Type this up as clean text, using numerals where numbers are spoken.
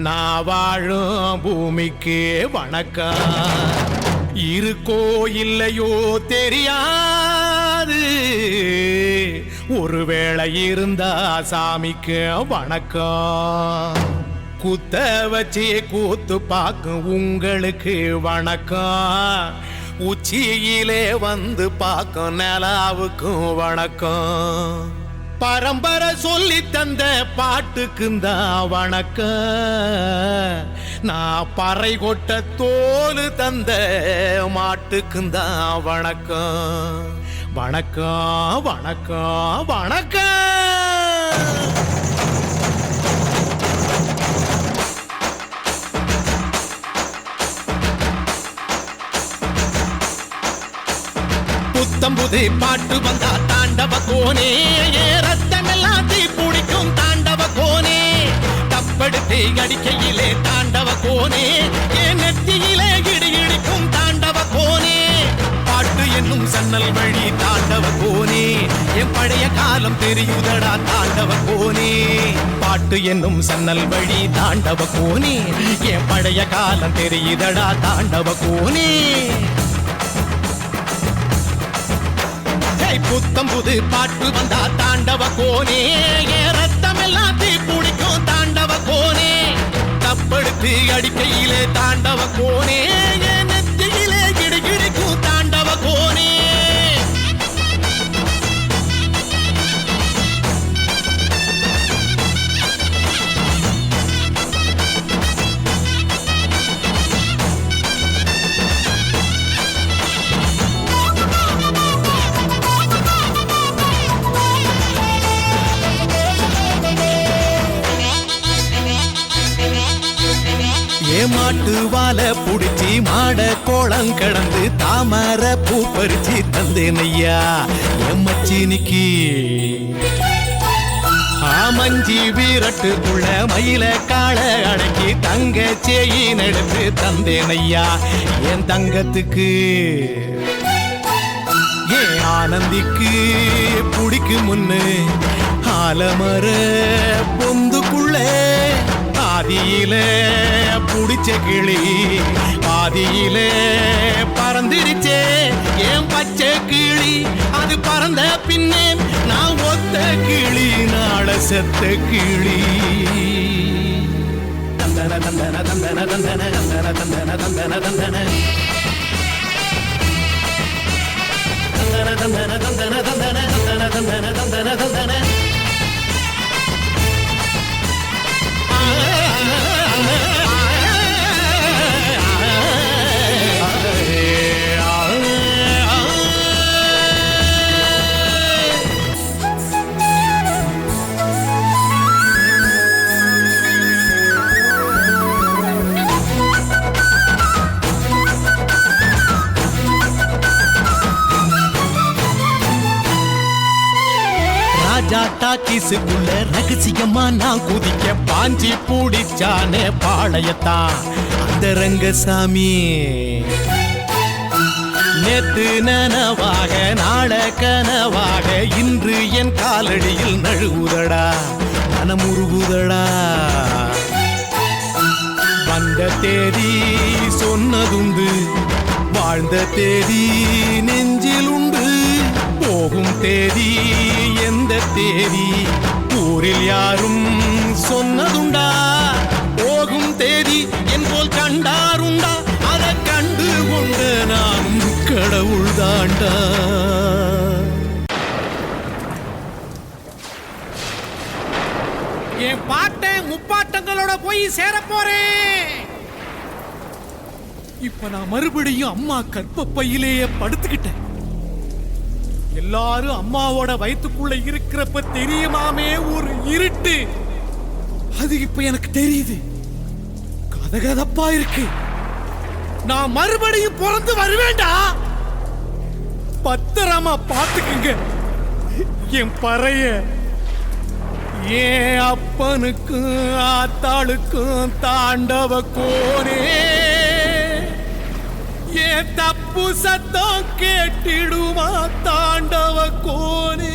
நான் வாழும் பூமிக்கு வணக்கம். இருக்கோ இல்லையோ தெரியாது, ஒருவேளை இருந்தா சாமிக்கு வணக்கம். குத்த வச்சு கூத்து பார்க்கும் உங்களுக்கு வணக்கம். உச்சியிலே வந்து பார்க்கும் நிலாவுக்கும் வணக்கம். பரம்பரை சொல்லி தந்த பாட்டுக்குந்தான் வணக்கம். நான் பறை கொட்ட தோல் தந்த மாட்டுக்குந்தான் வணக்கம். வணக்கம் வணக்கம் வணக்கம். புத்தம்புது பாட்டு வந்தா தாண்டவ கோனே, ரத்தமெல்லாம் தீ பிடிக்கும் தாண்டவ கோனே. தப்படுத்து அடிக்கையிலே தாண்டவ கோனே, என் நெத்தியிலே இடி இடிக்கும் தாண்டவ கோனே. பாட்டு என்னும் சன்னல் வழி தாண்டவ கோனே, என் பழைய காலம் தெரியுதடா தாண்டவ கோனே. பாட்டு என்னும் சன்னல் வழி தாண்டவ கோனே, என் பழைய காலம் தெரியுதடா தாண்டவ கோனே. புத்தம்புது பாட்டு வந்தா தாண்டவ கோனே, ரத்தமெல்லாம் தீ பிடிக்கும் தாண்டவ கோனே. தப்படுத்து அடிக்கையிலே தாண்டவ கோனே, நெத்தியிலே கிடுகிடுக்கும் தாண்டவ கோனே. மாட்டு வாழ புடிச்சி மாட கோளம் கடந்து தாமர பூ பறிச்சு தந்தேனையா எம்மச்சினிக்கு. ஆமஞ்சி வீரட்டுக்குள்ள மயில கால அடக்கி தங்க சேயின் எடுத்து தந்தேனையா என் தங்கத்துக்கு. ஏன் ஆனந்திக்கு புடிக்கு முன்னு ஆலமர பொந்துக்குள்ள பாதியில புடிச்ச கிளி பாதியில பறந்துருச்சே என் பச்சை கிளி. அது பறந்த பின்னே நான் ஒத்த கிளி நாள செத்த கிளி. தந்தன தந்தன தந்தன தந்தன தந்தன தந்தன தந்தன தந்தன தந்தன தந்தன தந்தன தந்தன தந்தன தந்தன தந்தன. டாக்கிஸுக்குள்ள ரகசியமா நான் குதிக்க பாஞ்சி பூடிச்சானே பாளையத்தான் அந்த ரங்கசாமி. நேத்து நனவாக நாள கனவாக இன்று என் காலடியில் நழுவுதடா மனமுருகுதடா. வந்த தேதி சொன்னதுண்டு, வாழ்ந்த தேதி நெஞ்சில் உண்டு. போகும் தேதி எந்த தேதி ஊரில் யாரும் சொன்னதுண்டா. போகும் தேதி என் போல் கண்டாருண்டா, அதை கண்டு கொண்ட நானும் கடவுள் தாண்டா. என் பாட்டை முப்பாட்டங்களோட போய் சேர போறேன். இப்ப நான் மறுபடியும் அம்மா கற்பப்பையிலேயே படுத்துக்கிட்டேன். எல்லாரும் அம்மாவோட வயிற்றுக்குள்ள இருக்கிறப்ப தெரியுமாமே ஒரு இருட்டு, அது இப்ப எனக்கு தெரியுது. கதகதப்பா இருக்கு. நான் மறுபடியும் பிறந்து வருவேண்டா. பத்திரமா பாத்துக்குங்க என் பறைய. ஏன் அப்பனுக்கும் ஆத்தாளுக்கும் தாண்டவ கோனே, ஏன் தப்பு சத்தம் கேட்டிடுமா தாண்டவ கோனே.